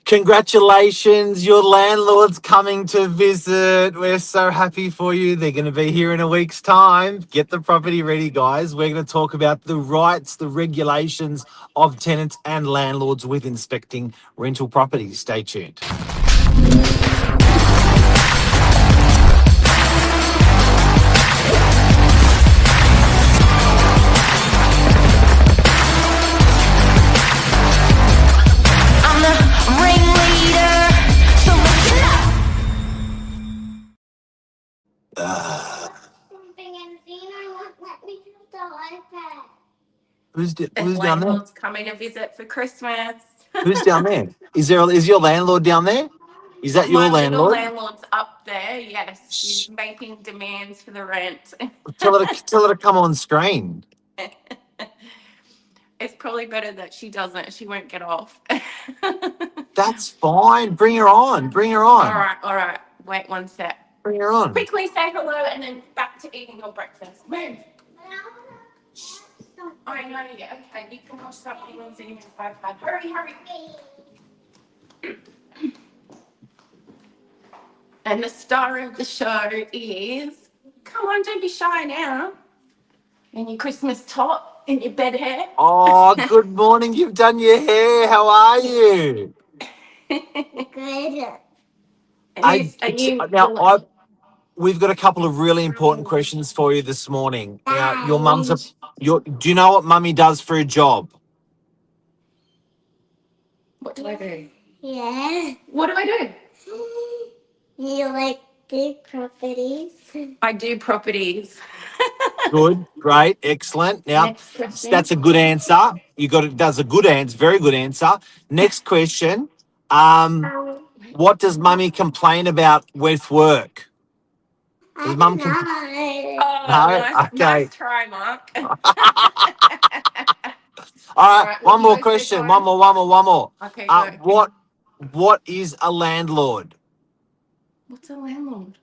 Congratulations, your landlord's coming to visit. We're so happy for you. They're going to be here in a week's time. Get the property ready, guys. We're going to talk about the rights, the regulations of tenants and landlords with inspecting rental properties. Stay tuned. I'm the ringleader, so listen up. Something and Zena won't let me use the iPad. Who's down there? Landlord's coming to visit for Christmas. Who's down there? Is your landlord down there? Is that your My little landlord? landlord's up there. Yes, she's making demands for the rent. Tell her to come on screen. It's probably better that she doesn't. She won't get off. That's fine. Bring her on. Bring her All on. right. Wait one sec. Bring her on. Quickly say hello and then back to eating your breakfast. Move. I know, yeah. Okay, you can watch something on Zena's iPad. Hurry. And the star of the show is, come on, don't be shy now. In your Christmas top, in your bed hair. Oh, good morning. You've done your hair. How are you? Good. We've got a couple of really important questions for you this morning. Now, do you know what mummy does for a job? What do I do? Yeah. What do I do? You like the properties? I do properties. Good, great, excellent. Now, Next question. that's a good answer. You got it. That's a good answer. Very good answer. Next question. What does mummy complain about with work? Does mum complain? Oh, No? Okay. nice try, Mark. All right. well, One more question. One more. Okay, go. What is a landlord? What's a landlord?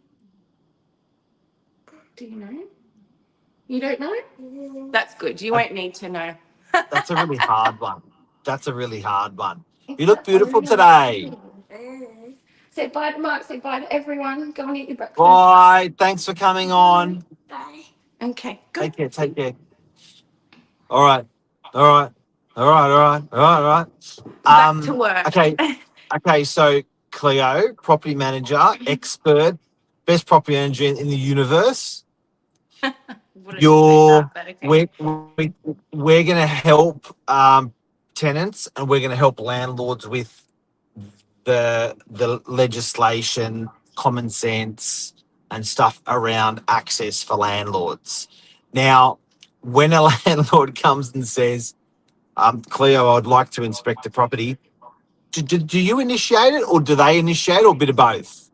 Do you know? You don't know? That's good. You won't need to know. That's a really hard one. You look beautiful today. Say bye to Mark. Say bye to everyone. Go and eat your breakfast. Bye. Thanks for coming on. Bye. Okay, good. Take care. All right. Back to work. Okay. So Cleo, property manager, expert, best property manager in the universe. We're going to help tenants and we're going to help landlords with the legislation, common sense, and stuff around access for landlords. Now, when a landlord comes and says, Cleo, I'd like to inspect the property, do you initiate it or do they initiate it or a bit of both?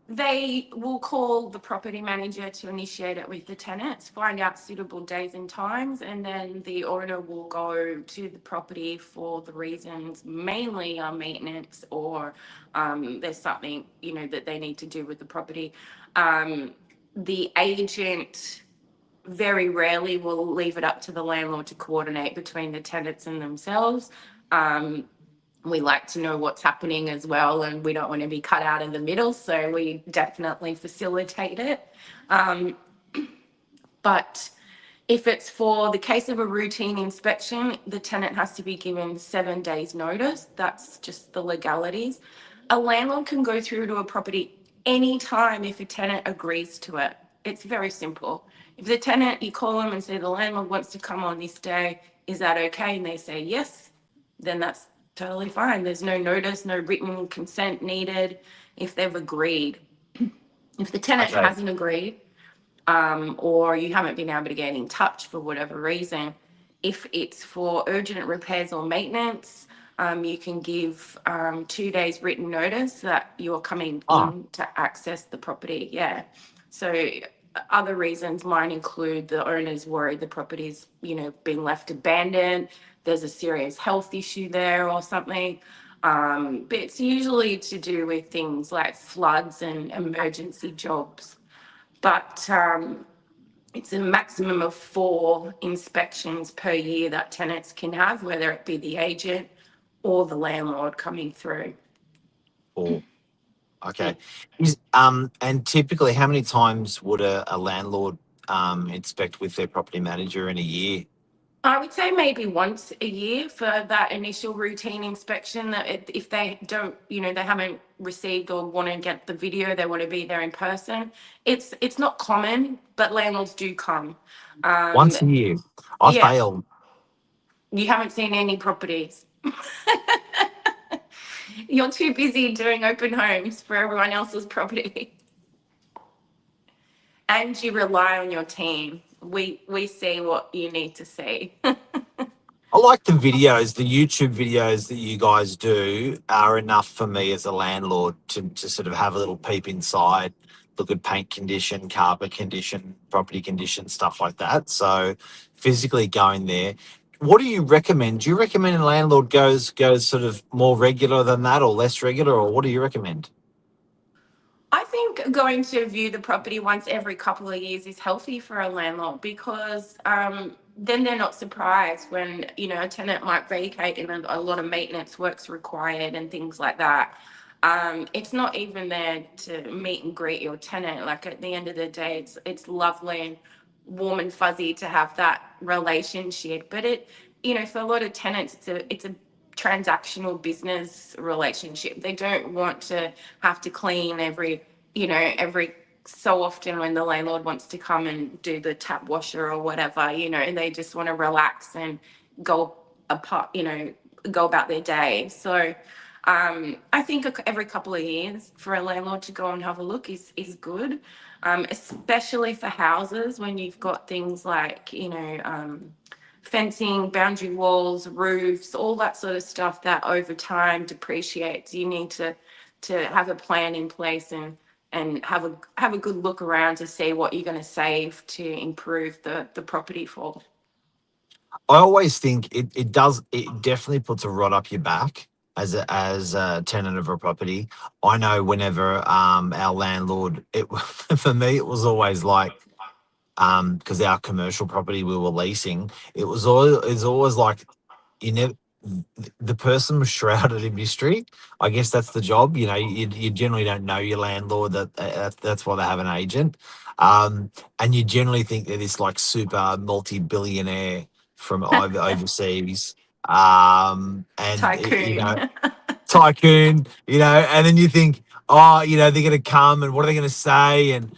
They will call the property manager to initiate it with the tenants, find out suitable days and times, and then the owner will go to the property for the reasons mainly maintenance or there's something, that they need to do with the property. The agent very rarely will leave it up to the landlord to coordinate between the tenants and themselves. We like to know what's happening as well, and we don't want to be cut out in the middle, so we definitely facilitate it. But if it's for the case of a routine inspection, the tenant has to be given 7 days notice. That's just the legalities. A landlord can go through to a property anytime if a tenant agrees to it. It's very simple. If the tenant, you call them and say the landlord wants to come on this day, is that okay? And they say yes, then that's totally fine. There's no notice, no written consent needed if they've agreed. If the tenant hasn't agreed, or you haven't been able to get in touch for whatever reason, if it's for urgent repairs or maintenance, you can give 2 days written notice that you're coming in to access the property. Yeah. So other reasons might include the owner's worried the property's, been left abandoned. There's a serious health issue there or something. But it's usually to do with things like floods and emergency jobs. But it's a maximum of 4 inspections per year that tenants can have, whether it be the agent or the landlord coming through. Or okay. And typically, how many times would a landlord inspect with their property manager in a year? I would say maybe once a year for that initial routine inspection. That if they don't, they haven't received or want to get the video, they want to be there in person. It's not common, but landlords do come. Once a year. I Yeah, failed. you haven't seen any properties. You're too busy doing open homes for everyone else's property. And you rely on your team. We see what you need to see. I like the videos, the YouTube videos that you guys do are enough for me as a landlord to sort of have a little peep inside, look at paint condition, carpet condition, property condition, stuff like that. So physically going there. What do you recommend? Do you recommend a landlord goes sort of more regular than that or less regular, or what do you recommend? I think going to view the property once every couple of years is healthy for a landlord because then they're not surprised when a tenant might vacate and a lot of maintenance works required and things like that. It's not even there to meet and greet your tenant. Like at the end of the day, it's lovely and warm and fuzzy to have that relationship. But for a lot of tenants, it's a transactional business relationship. They don't want to have to clean every so often when the landlord wants to come and do the tap washer or whatever, and they just want to relax and go apart, go about their day. So I think every couple of years for a landlord to go and have a look is good, especially for houses when you've got things like, fencing, boundary walls, roofs, all that sort of stuff that over time depreciates. You need to have a plan in place and have a good look around to see what you're going to save to improve the property for. I always think it definitely puts a rod up your back as a tenant of a property. I know whenever our landlord, for me it was always like, because our commercial property we were leasing, it's always like, you never, the person was shrouded in mystery. I guess that's the job. You generally don't know your landlord. That's why they have an agent. And you generally think they're this like super multi-billionaire from overseas. And Tycoon. tycoon, and then you think, oh, they're going to come and what are they going to say? And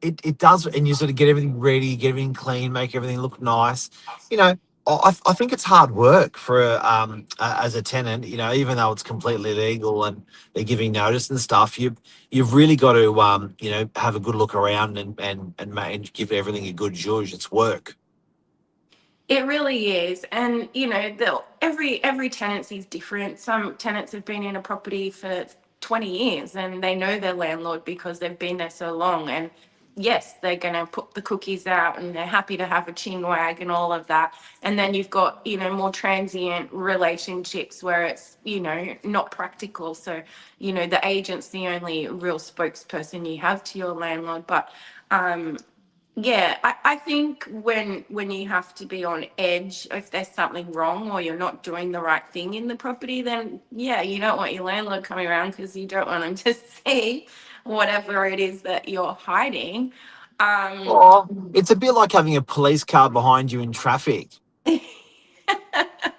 it does, and you sort of get everything ready, get everything clean, make everything look nice. You know, I think it's hard work for as a tenant. Even though it's completely legal and they're giving notice and stuff, you've really got to have a good look around and give everything a good zhuzh. It's work. It really is. And every tenancy is different. Some tenants have been in a property for 20 years and they know their landlord because they've been there so long. And yes, they're going to put the cookies out and they're happy to have a chin wag and all of that. And then you've got, more transient relationships where it's, not practical. So, the agent's the only real spokesperson you have to your landlord. But yeah, I think when you have to be on edge, if there's something wrong or you're not doing the right thing in the property, then yeah, you don't want your landlord coming around because you don't want them to see whatever it is that you're hiding. Um, Oh, it's a bit like having a police car behind you in traffic.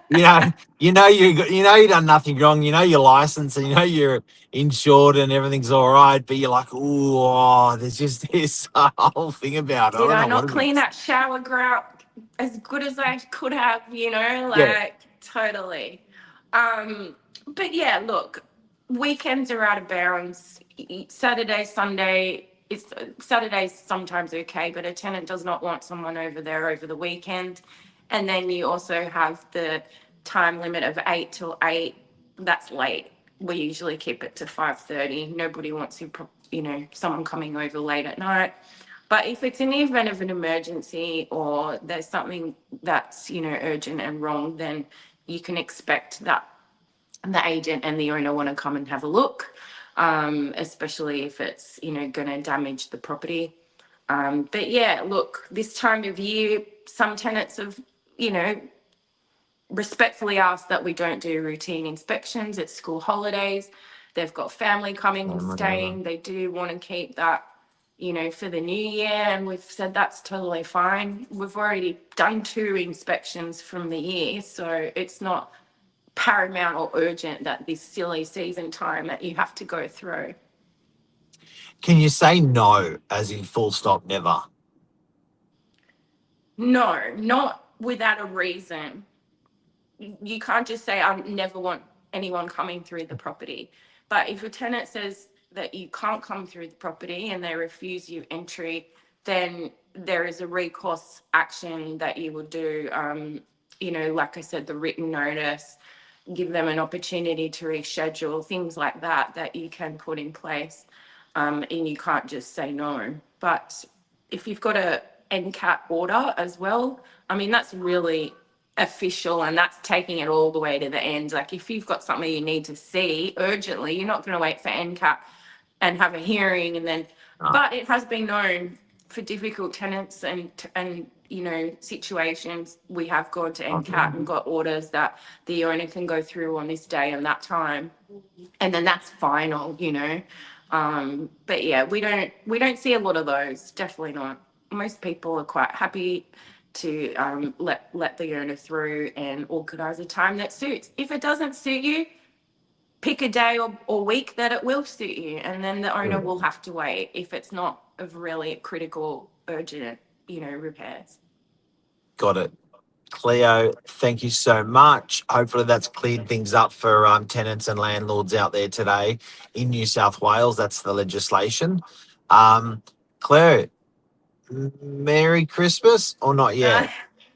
You know, you done nothing wrong. You know your license, and you're insured, and everything's all right. But you're like, oh, there's just this whole thing about it. I did don't I know what not it clean is. that shower grout as good as I could have, Yeah. like totally. But yeah, look, weekends are out of bounds. Saturday, Sunday, Saturday's sometimes okay, but a tenant does not want someone over there over the weekend. And then you also have the time limit of 8 till 8. That's late. We usually keep it to 5:30. Nobody wants someone coming over late at night. But if it's in the event of an emergency or there's something that's, urgent and wrong, then you can expect that the agent and the owner want to come and have a look, especially if it's, going to damage the property. But yeah, look, this time of year, some tenants have, respectfully ask that we don't do routine inspections. It's school holidays. They've got family coming and staying. They do want to keep that, you know, for the new year. And we've said that's totally fine. We've already done 2 inspections from the year. So it's not paramount or urgent that this silly season time that you have to go through. Can you say no, as in full stop, never? No, not without a reason. You can't just say, I never want anyone coming through the property. But if a tenant says that you can't come through the property and they refuse you entry, then there is a recourse action that you will do. You know, like I said, the written notice, give them an opportunity to reschedule, things like that, that you can put in place. And you can't just say no. But if you've got a NCAT order as well, I mean, that's really official, and that's taking it all the way to the end. Like if you've got something you need to see urgently, you're not going to wait for NCAT and have a hearing and then, but it has been known for difficult tenants and you know, situations, we have gone to NCAT and got orders that the owner can go through on this day and that time, and then that's final, you know. But yeah, we don't see a lot of those. Definitely not. Most people are quite happy to let the owner through and organise a time that suits. If it doesn't suit you, pick a day or week that it will suit you, and then the owner will have to wait if it's not of really critical, urgent, you know, repairs. Got it. Cleo, thank you so much. Hopefully that's cleared things up for tenants and landlords out there today in New South Wales. That's the legislation. Cleo, Merry Christmas or not yet?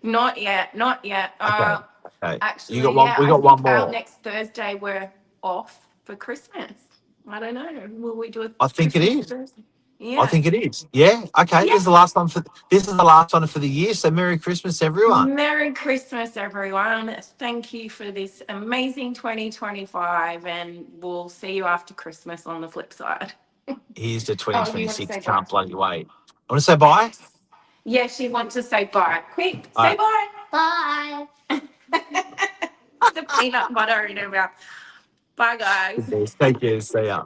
Not yet. Okay. Okay. Actually, You got one. yeah, We I got think one more. our next Thursday we're off for Christmas. I don't know. Will we do it? I think it is. Thursday? I Yeah. think it is. Yeah. Okay. Yeah. This is the last one for the year. So Merry Christmas, everyone. Merry Christmas, everyone. Thank you for this amazing 2025, and we'll see you after Christmas on the flip side. Here's to Oh, you want to 2026. say Can't bye? bloody wait. I want to say bye. Yeah, she wants to say bye. Quick, All say right. bye. Bye. The peanut butter in her mouth. Bye, guys. Take care. See ya.